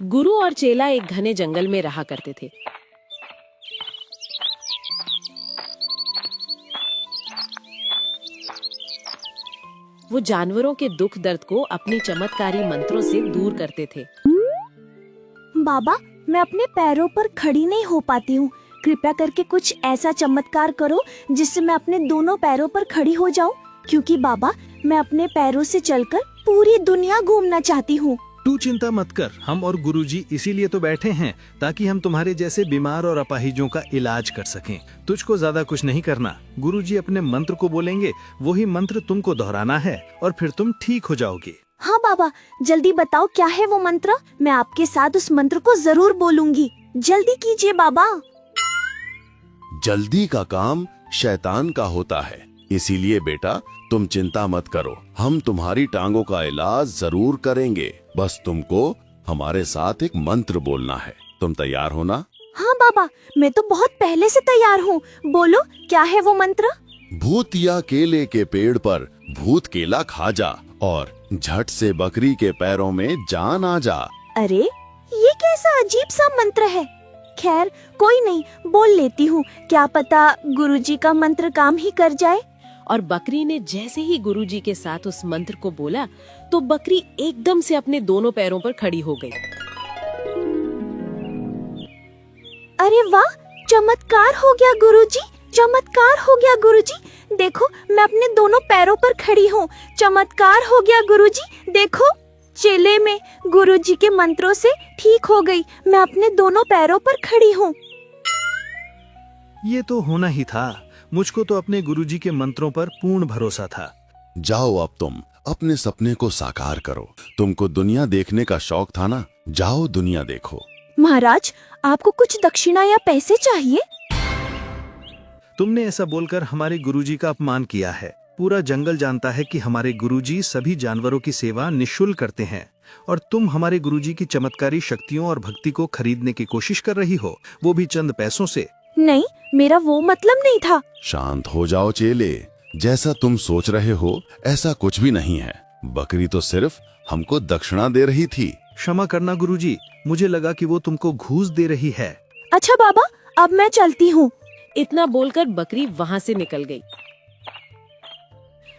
गुरु और चेला एक घने जंगल में रहा करते थे। वो जानवरों के दुख दर्द को अपनी चमत्कारी मंत्रों से दूर करते थे। बाबा, मैं अपने पैरों पर खड़ी नहीं हो पाती हूँ। कृपया करके कुछ ऐसा चमत्कार करो जिससे मैं अपने दोनों पैरों पर खड़ी हो जाऊँ। क्योंकि बाबा, मैं अपने पैरों से चलकर पूरी दुनिया घूमना चाहती हूँ। तू चिंता मत कर, हम और गुरुजी इसीलिए तो बैठे हैं ताकि हम तुम्हारे जैसे बीमार और अपाहिजों का इलाज कर सकें। तुझको ज्यादा कुछ नहीं करना। गुरुजी अपने मंत्र को बोलेंगे, वही मंत्र तुमको दोहराना है और फिर तुम ठीक हो जाओगे। हाँ बाबा, जल्दी बताओ क्या है वो मंत्र। मैं आपके साथ उस मंत्र को जरूर बोलूंगी। जल्दी कीजिए बाबा। जल्दी का काम शैतान का होता है, इसीलिए बेटा तुम चिंता मत करो। हम तुम्हारी टांगों का इलाज जरूर करेंगे। बस तुमको हमारे साथ एक मंत्र बोलना है। तुम तैयार हो ना? हाँ बाबा, मैं तो बहुत पहले से तैयार हूँ। बोलो, क्या है वो मंत्र? भूत या केले के पेड़ पर भूत केला खा जा और झट से बकरी के पैरों में जान आ जा। अरे, ये कैसा अजीब सा मंत्र है। खैर, कोई नहीं, बोल लेती हूँ। क्या पता गुरुजी का मंत्र काम ही कर जाए। और बकरी ने जैसे ही गुरुजी के साथ उस मंत्र को बोला तो बकरी एकदम से अपने दोनों पैरों पर खड़ी हो गई। अरे वाह, चमत्कार हो गया गुरुजी, चमत्कार हो गया गुरुजी। देखो, मैं अपने दोनों पैरों पर खड़ी हूँ। चमत्कार हो गया गुरुजी। देखो, चेले में गुरुजी के मंत्रों से ठीक हो गई। मैं अपने दोनों पैरों पर खड़ी हूँ। ये तो होना ही था। मुझको तो अपने गुरुजी के मंत्रों पर पूर्ण भरोसा था। जाओ, अब तुम अपने सपने को साकार करो। तुमको दुनिया देखने का शौक था ना, जाओ दुनिया देखो। महाराज, आपको कुछ दक्षिणा या पैसे चाहिए? तुमने ऐसा बोलकर हमारे गुरुजी का अपमान किया है। पूरा जंगल जानता है कि हमारे गुरुजी सभी जानवरों की सेवा निःशुल्क करते हैं और तुम हमारे गुरुजी की चमत्कारी शक्तियों और भक्ति को खरीदने की कोशिश कर रही हो, वो भी चंद पैसों से। नहीं, मेरा वो मतलब नहीं था। शांत हो जाओ चेले, जैसा तुम सोच रहे हो ऐसा कुछ भी नहीं है। बकरी तो सिर्फ हमको दक्षिणा दे रही थी। क्षमा करना गुरुजी, मुझे लगा कि वो तुमको घूस दे रही है। अच्छा बाबा, अब मैं चलती हूँ। इतना बोलकर बकरी वहाँ से निकल गई।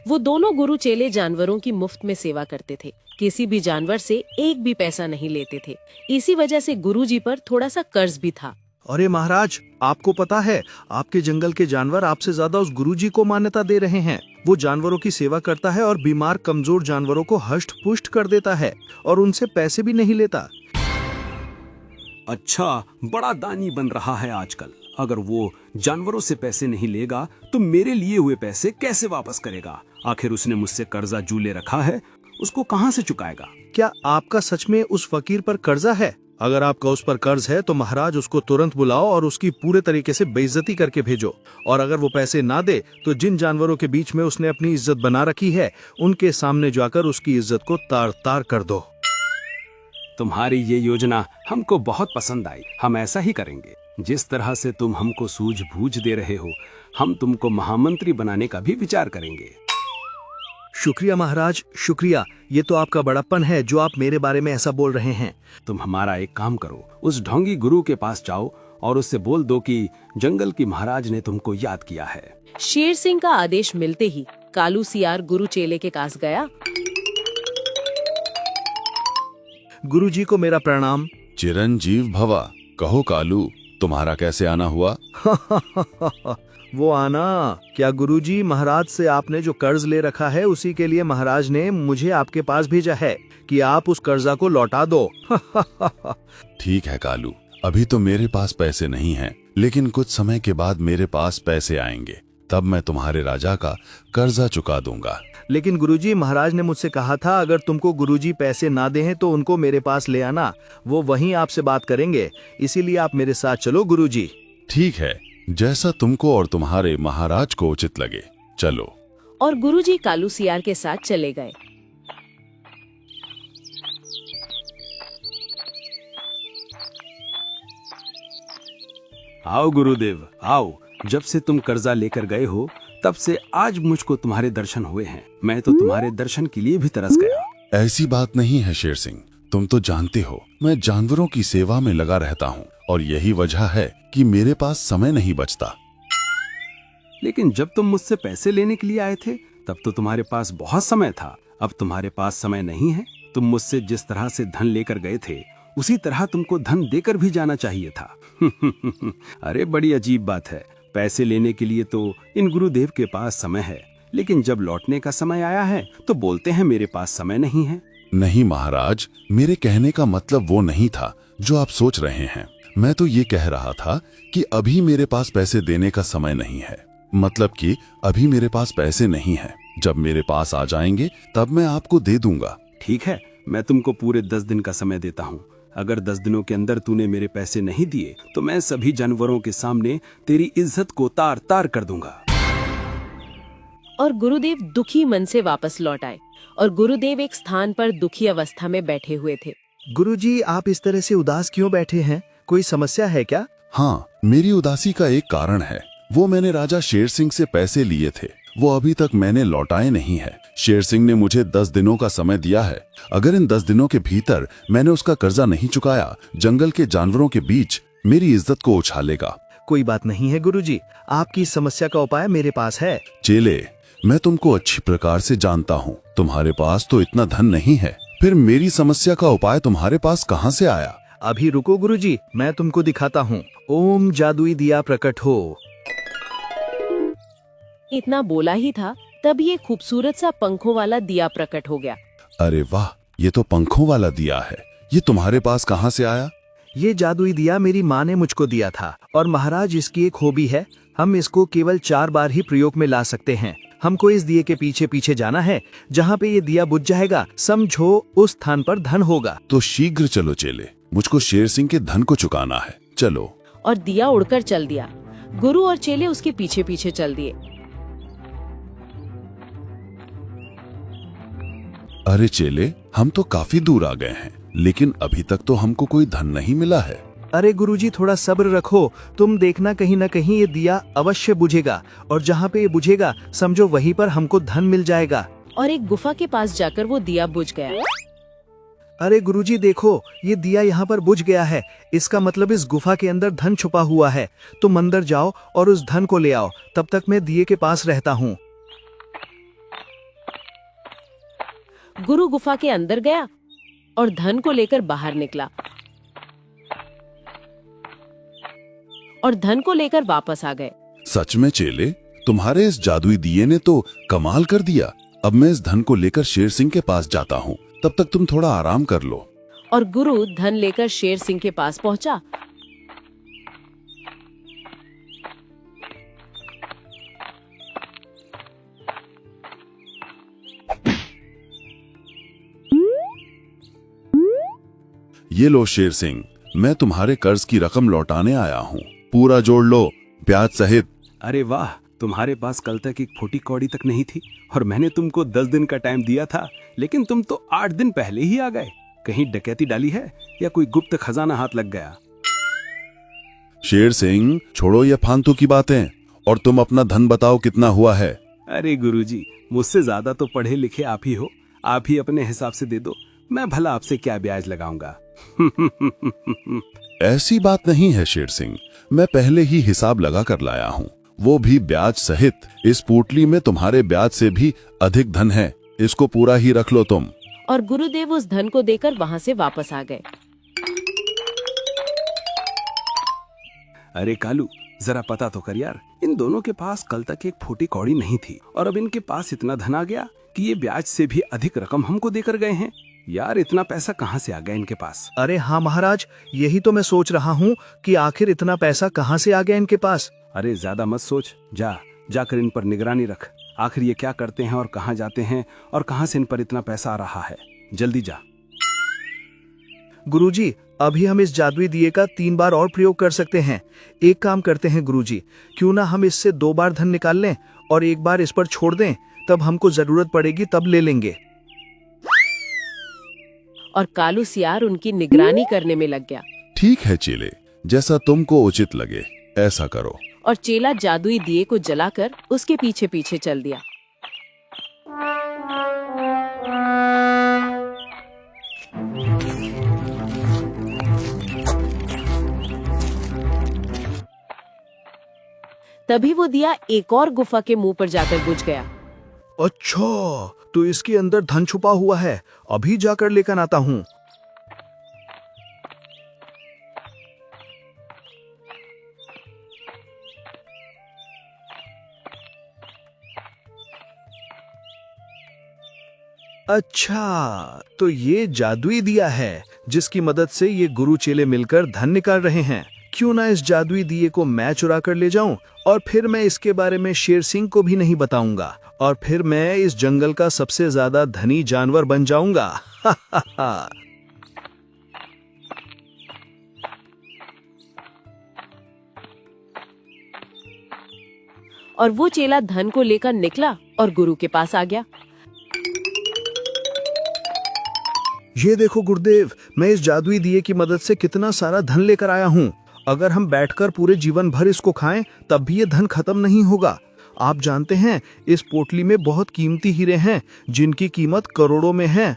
वो दोनों गुरु चेले जानवरों की मुफ्त में सेवा करते थे। किसी भी जानवर से एक भी पैसा नहीं लेते थे। इसी वजह से गुरुजी पर थोड़ा सा कर्ज भी था। अरे महाराज, आपको पता है आपके जंगल के जानवर आपसे ज्यादा उस गुरुजी को मान्यता दे रहे हैं। वो जानवरों की सेवा करता है और बीमार कमजोर जानवरों को हष्ट पुष्ट कर देता है और उनसे पैसे भी नहीं लेता। अच्छा, बड़ा दानी बन रहा है आजकल। अगर वो जानवरों से पैसे नहीं लेगा तो मेरे लिए हुए पैसे कैसे वापस करेगा? आखिर उसने मुझसे कर्जा जूले रखा है, उसको कहाँ से चुकाएगा? क्या आपका सच में उस फकीर पर कर्जा है? अगर आपका उस पर कर्ज है तो महाराज उसको तुरंत बुलाओ और उसकी पूरे तरीके से बेइज्जती करके भेजो। और अगर वो पैसे ना दे तो जिन जानवरों के बीच में उसने अपनी इज्जत बना रखी है उनके सामने जाकर उसकी इज्जत को तार तार कर दो। तुम्हारी ये योजना हमको बहुत पसंद आई। हम ऐसा ही करेंगे। जिस तरह से तुम हमको सूझबूझ दे रहे हो, हम तुमको महामंत्री बनाने का भी विचार करेंगे। शुक्रिया महाराज, शुक्रिया। ये तो आपका बड़प्पन है जो आप मेरे बारे में ऐसा बोल रहे हैं। तुम हमारा एक काम करो, उस ढोंगी गुरु के पास जाओ और उससे बोल दो कि जंगल की महाराज ने तुमको याद किया है। शेर सिंह का आदेश मिलते ही कालू सियार गुरु चेले के पास गया। गुरुजी को मेरा प्रणाम। चिरंजीव भवा। कहो कालू, तुम्हारा कैसे आना हुआ? वो आना क्या गुरुजी, महाराज से आपने जो कर्ज ले रखा है उसी के लिए महाराज ने मुझे आपके पास भेजा है कि आप उस कर्जा को लौटा दो। ठीक है कालू, अभी तो मेरे पास पैसे नहीं हैं, लेकिन कुछ समय के बाद मेरे पास पैसे आएंगे, तब मैं तुम्हारे राजा का कर्जा चुका दूंगा। लेकिन गुरुजी, महाराज ने मुझसे कहा था अगर तुमको गुरुजी पैसे ना दें तो उनको मेरे पास ले आना, वो वहीं आपसे बात करेंगे। इसीलिए आप मेरे साथ चलो गुरुजी। ठीक है, जैसा तुमको और तुम्हारे महाराज को उचित लगे, चलो। और गुरुजी कालू सियार के साथ चले गए। आओ गुरुदेव, आओ। जब से तुम कर्जा लेकर गए हो तब से आज मुझको तुम्हारे दर्शन हुए हैं। मैं तो तुम्हारे दर्शन के लिए भी तरस गया। ऐसी बात नहीं है शेर सिंह, तुम तो जानते हो मैं जानवरों की सेवा में लगा रहता हूँ और यही वजह है कि मेरे पास समय नहीं बचता। लेकिन जब तुम मुझसे पैसे लेने के लिए आए थे तब तो तुम्हारे पास बहुत समय था। अब तुम्हारे पास समय नहीं है। तुम मुझसे जिस तरह से धन लेकर गए थे उसी तरह तुमको धन देकर भी जाना चाहिए था। अरे बड़ी अजीब बात है। पैसे लेने के लिए तो इन गुरुदेव के पास समय है, लेकिन जब लौटने का समय आया है तो बोलते हैं मेरे पास समय नहीं है। नहीं महाराज, मेरे कहने का मतलब वो नहीं था जो आप सोच रहे हैं। मैं तो ये कह रहा था कि अभी मेरे पास पैसे देने का समय नहीं है। मतलब कि अभी मेरे पास पैसे नहीं है। जब मेरे पास आ जाएंगे तब मैं आपको दे दूंगा। ठीक है, मैं तुमको पूरे 10 दिन का समय देता हूँ। अगर 10 दिनों के अंदर तूने मेरे पैसे नहीं दिए तो मैं सभी जानवरों के सामने तेरी इज्जत को तार तार कर दूंगा। और गुरुदेव दुखी मन से वापस लौट आए और गुरुदेव एक स्थान पर दुखी अवस्था में बैठे हुए थे। गुरुजी, आप इस तरह से उदास क्यों बैठे हैं? कोई समस्या है क्या? हाँ, मेरी उदासी का एक कारण है। वो मैंने राजा शेर सिंह से पैसे लिए थे, वो अभी तक मैंने लौटाए नहीं है। शेर सिंह ने मुझे 10 दिनों का समय दिया है। अगर इन 10 दिनों के भीतर मैंने उसका कर्जा नहीं चुकाया, जंगल के जानवरों के बीच मेरी इज्जत को उछालेगा। कोई बात नहीं है गुरुजी, आपकी समस्या का उपाय मेरे पास है। चेले, मैं तुमको अच्छी प्रकार से जानता हूँ। तुम्हारे पास तो इतना धन नहीं है, फिर मेरी समस्या का उपाय तुम्हारे पास कहाँ से आया? अभी रुको गुरुजी, मैं तुमको दिखाता हूँ। ओम जादुई दिया प्रकट हो। इतना बोला ही था तब ये खूबसूरत सा पंखों वाला दिया प्रकट हो गया। अरे वाह, ये तो पंखों वाला दिया है। ये तुम्हारे पास कहाँ से आया? ये जादुई दिया मेरी माँ ने मुझको दिया था और महाराज इसकी एक हॉबी है। हम इसको केवल 4 बार ही प्रयोग में ला सकते हैं। हमको इस दिए के पीछे पीछे जाना है। जहाँ पे ये दिया बुझ जाएगा, समझो उस स्थान पर धन होगा। तो शीघ्र चलो चेले, मुझको शेर सिंह के धन को चुकाना है। चलो। और दिया उड़कर चल दिया। गुरु और चेले उसके पीछे पीछे चल दिए। अरे चेले, हम तो काफी दूर आ गए हैं, लेकिन अभी तक तो हमको कोई धन नहीं मिला है। अरे गुरुजी, थोड़ा सब्र रखो। तुम देखना, कहीं न कहीं ये दिया अवश्य बुझेगा और जहाँ पे ये बुझेगा समझो वहीं पर हमको धन मिल जाएगा। और एक गुफा के पास जाकर वो दिया बुझ गया। अरे गुरुजी देखो, ये दिया यहाँ पर बुझ गया है। इसका मतलब इस गुफा के अंदर धन छुपा हुआ है। तुम अंदर जाओ और उस धन को ले आओ। तब तक मैं दिए के पास रहता हूँ। गुरु गुफा के अंदर गया और धन को लेकर बाहर निकला और धन को लेकर वापस आ गए। सच में चेले, तुम्हारे इस जादुई दिए ने तो कमाल कर दिया। अब मैं इस धन को लेकर शेर सिंह के पास जाता हूँ, तब तक तुम थोड़ा आराम कर लो। और गुरु धन लेकर शेर सिंह के पास पहुंचा। ये लो शेर सिंह, मैं तुम्हारे कर्ज की रकम लौटाने आया हूँ। पूरा जोड़ लो, ब्याज सहित। अरे वाह, तुम्हारे पास कल तक एक फूटी कौड़ी तक नहीं थी और मैंने तुमको 10 दिन का टाइम दिया था, लेकिन तुम तो 8 दिन पहले ही आ गए। कहीं डकैती डाली है या कोई गुप्त खजाना हाथ लग गया? शेर सिंह, छोड़ो ये फालतू की बातें और तुम अपना धन बताओ कितना हुआ है। अरे गुरुजी, मुझसे ज्यादा तो पढ़े लिखे आप ही हो। आप ही अपने हिसाब से दे दो, मैं भला आपसे क्या ब्याज लगाऊंगा। ऐसी बात नहीं है शेर सिंह, मैं पहले ही हिसाब लगा कर लाया हूँ, वो भी ब्याज सहित। इस पोटली में तुम्हारे ब्याज से भी अधिक धन है, इसको पूरा ही रख लो तुम। और गुरुदेव उस धन को देकर वहां से वापस आ गए। अरे कालू, जरा पता तो कर यार, इन दोनों के पास कल तक एक फूटी कौड़ी नहीं थी और अब इनके पास इतना धन आ गया कि ये ब्याज से भी अधिक रकम हमको देकर गए हैं। यार, इतना पैसा कहाँ से आ गया इनके पास? अरे हाँ महाराज, यही तो मैं सोच रहा हूँ कि आखिर इतना पैसा कहाँ से आ गया इनके पास। अरे ज्यादा मत सोच, जाकर इन पर निगरानी रख। आखिर ये क्या करते हैं और कहाँ जाते हैं और कहाँ से इन पर इतना पैसा आ रहा है। जल्दी जा। गुरुजी, अभी हम इस जादुई दिए का 3 बार और प्रयोग कर सकते हैं। एक काम करते हैं गुरुजी, क्यों ना हम इससे 2 बार धन निकाल लें और 1 बार इस पर छोड़ दें, तब हमको जरूरत पड़ेगी तब ले लेंगे। और कालू सियार उनकी निगरानी करने में लग गया। ठीक है चेले, जैसा तुमको उचित लगे ऐसा करो। और चेला जादुई दिए को जलाकर उसके पीछे पीछे चल दिया। तभी वो दिया एक और गुफा के मुंह पर जाकर बुझ गया। अच्छा, तो इसके अंदर धन छुपा हुआ है, अभी जाकर लेकर आता हूँ। अच्छा, तो ये जादुई दिया है जिसकी मदद से ये गुरु चेले मिलकर धन निकाल रहे हैं। क्यों ना इस जादुई दिए को मैं चुरा कर ले जाऊं और फिर मैं इसके बारे में शेर सिंह को भी नहीं बताऊंगा और फिर मैं इस जंगल का सबसे ज्यादा धनी जानवर बन जाऊंगा। हा हा हा। और वो चेला धन को लेकर निकला और गुरु के पास आ गया। ये देखो गुरुदेव, मैं इस जादुई दिए की मदद से कितना सारा धन लेकर आया हूँ। अगर हम बैठकर पूरे जीवन भर इसको खाएं तब भी ये धन खत्म नहीं होगा। आप जानते हैं इस पोटली में बहुत कीमती हीरे हैं जिनकी कीमत करोड़ों में है।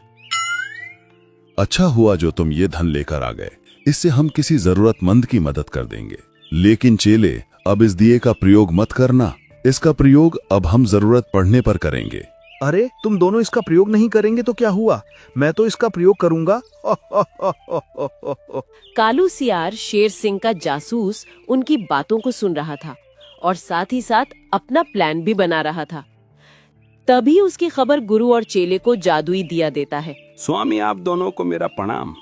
अच्छा हुआ जो तुम ये धन लेकर आ गए, इससे हम किसी जरूरतमंद की मदद कर देंगे। लेकिन चेले, अब इस दिए का प्रयोग मत करना। इसका प्रयोग अब हम जरूरत पड़ने पर करेंगे। अरे, तुम दोनों इसका प्रयोग नहीं करेंगे तो क्या हुआ? मैं तो इसका प्रयोग करूंगा। कालू सियार शेर सिंह का जासूस उनकी बातों को सुन रहा था और साथ ही साथ अपना प्लान भी बना रहा था। तभी उसकी खबर गुरु और चेले को जादुई दिया देता है। स्वामी, आप दोनों को मेरा प्रणाम।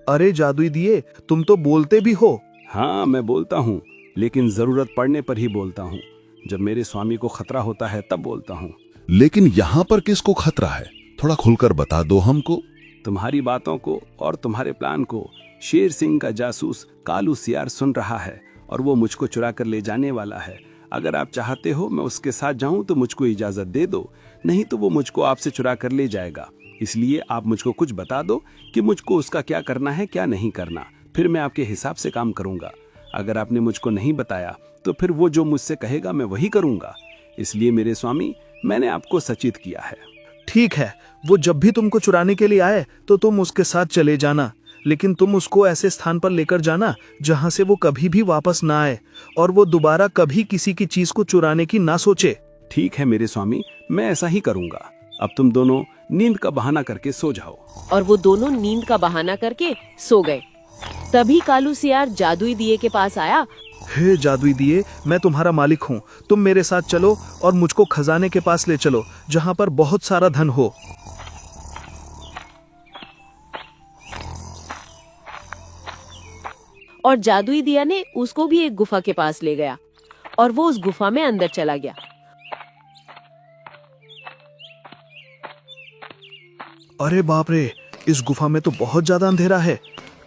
अरे जादुई दिए, तुम तो बोलते भी हो। हाँ, मैं बोलता हूँ, लेकिन जरूरत पड़ने पर ही बोलता हूँ। जब मेरे स्वामी को खतरा होता है तब बोलता हूँ। लेकिन यहाँ पर किसको खतरा है? थोड़ा खुलकर बता दो हमको। तुम्हारी बातों को और तुम्हारे प्लान को शेर सिंह का जासूस कालू सियार सुन रहा है और वो मुझको चुरा कर ले जाने वाला है। अगर आप चाहते हो मैं उसके साथ जाऊं तो मुझको इजाजत दे दो, नहीं तो वो मुझको आपसे चुरा कर ले जाएगा। इसलिए आप मुझको कुछ बता दो कि मुझको उसका क्या करना है, क्या नहीं करना, फिर मैं आपके हिसाब से काम करूंगा। अगर आपने मुझको नहीं बताया तो फिर वो जो मुझसे कहेगा मैं वही करूंगा। इसलिए मेरे स्वामी, मैंने आपको सचेत किया है। ठीक है, वो जब भी तुमको चुराने के लिए आए तो तुम उसके साथ चले जाना, लेकिन तुम उसको ऐसे स्थान पर लेकर जाना जहां से वो कभी भी वापस ना आए और वो दोबारा कभी किसी की चीज को चुराने की ना सोचे। ठीक है मेरे स्वामी, मैं ऐसा ही करूंगा। अब तुम दोनों नींद का बहाना करके सो जाओ। और वो दोनों नींद का बहाना करके सो गए। तभी कालू सियार जादुई दिए के पास आया। हे जादुई दिए, मैं तुम्हारा मालिक हूँ, तुम मेरे साथ चलो और मुझको खजाने के पास ले चलो जहाँ पर बहुत सारा धन हो। और जादुई दिया ने उसको भी एक गुफा के पास ले गया और वो उस गुफा में अंदर चला गया। अरे बाप रे, इस गुफा में तो बहुत ज्यादा अंधेरा है।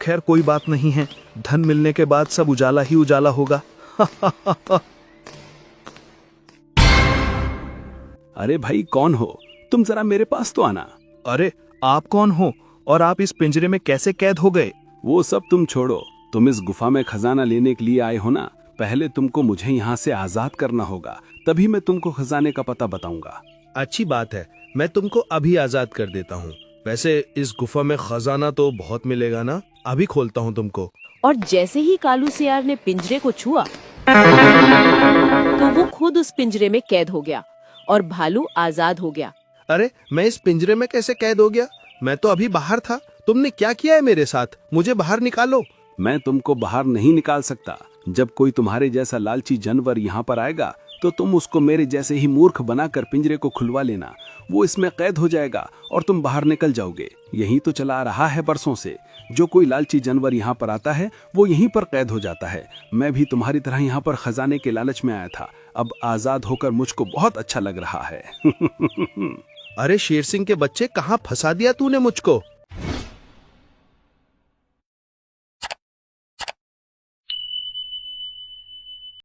खैर कोई बात नहीं है, धन मिलने के बाद सब उजाला ही उजाला होगा। अरे भाई, कौन हो तुम? जरा मेरे पास तो आना। अरे आप कौन हो और आप इस पिंजरे में कैसे कैद हो गए? वो सब तुम छोड़ो, तुम इस गुफा में खजाना लेने के लिए आए हो ना। पहले तुमको मुझे यहाँ से आजाद करना होगा, तभी मैं तुमको खजाने का पता बताऊंगा। अच्छी बात है, मैं तुमको अभी आजाद कर देता हूँ। वैसे इस गुफा में खजाना तो बहुत मिलेगा ना, अभी खोलता हूँ तुमको। और जैसे ही कालू सियार ने पिंजरे को छुआ तो वो खुद उस पिंजरे में कैद हो गया और भालू आजाद हो गया। अरे मैं इस पिंजरे में कैसे कैद हो गया? मैं तो अभी बाहर था। तुमने क्या किया है मेरे साथ? मुझे बाहर निकालो। मैं तुमको बाहर नहीं निकाल सकता। जब कोई तुम्हारे जैसा लालची जानवर यहाँ पर आएगा तो तुम उसको मेरे जैसे ही मूर्ख बनाकर पिंजरे को खुलवा लेना। वो इसमें कैद हो जाएगा और तुम बाहर निकल जाओगे। यही तो चला रहा है बरसों से। जो कोई लालची जानवर यहाँ पर आता है वो यहीं पर कैद हो जाता है। मैं भी तुम्हारी तरह यहाँ पर खजाने के लालच में आया था। अब आजाद होकर मुझको बहुत अच्छा लग रहा है। अरे शेर सिंह के बच्चे, कहाँ फंसा दिया तूने मुझको?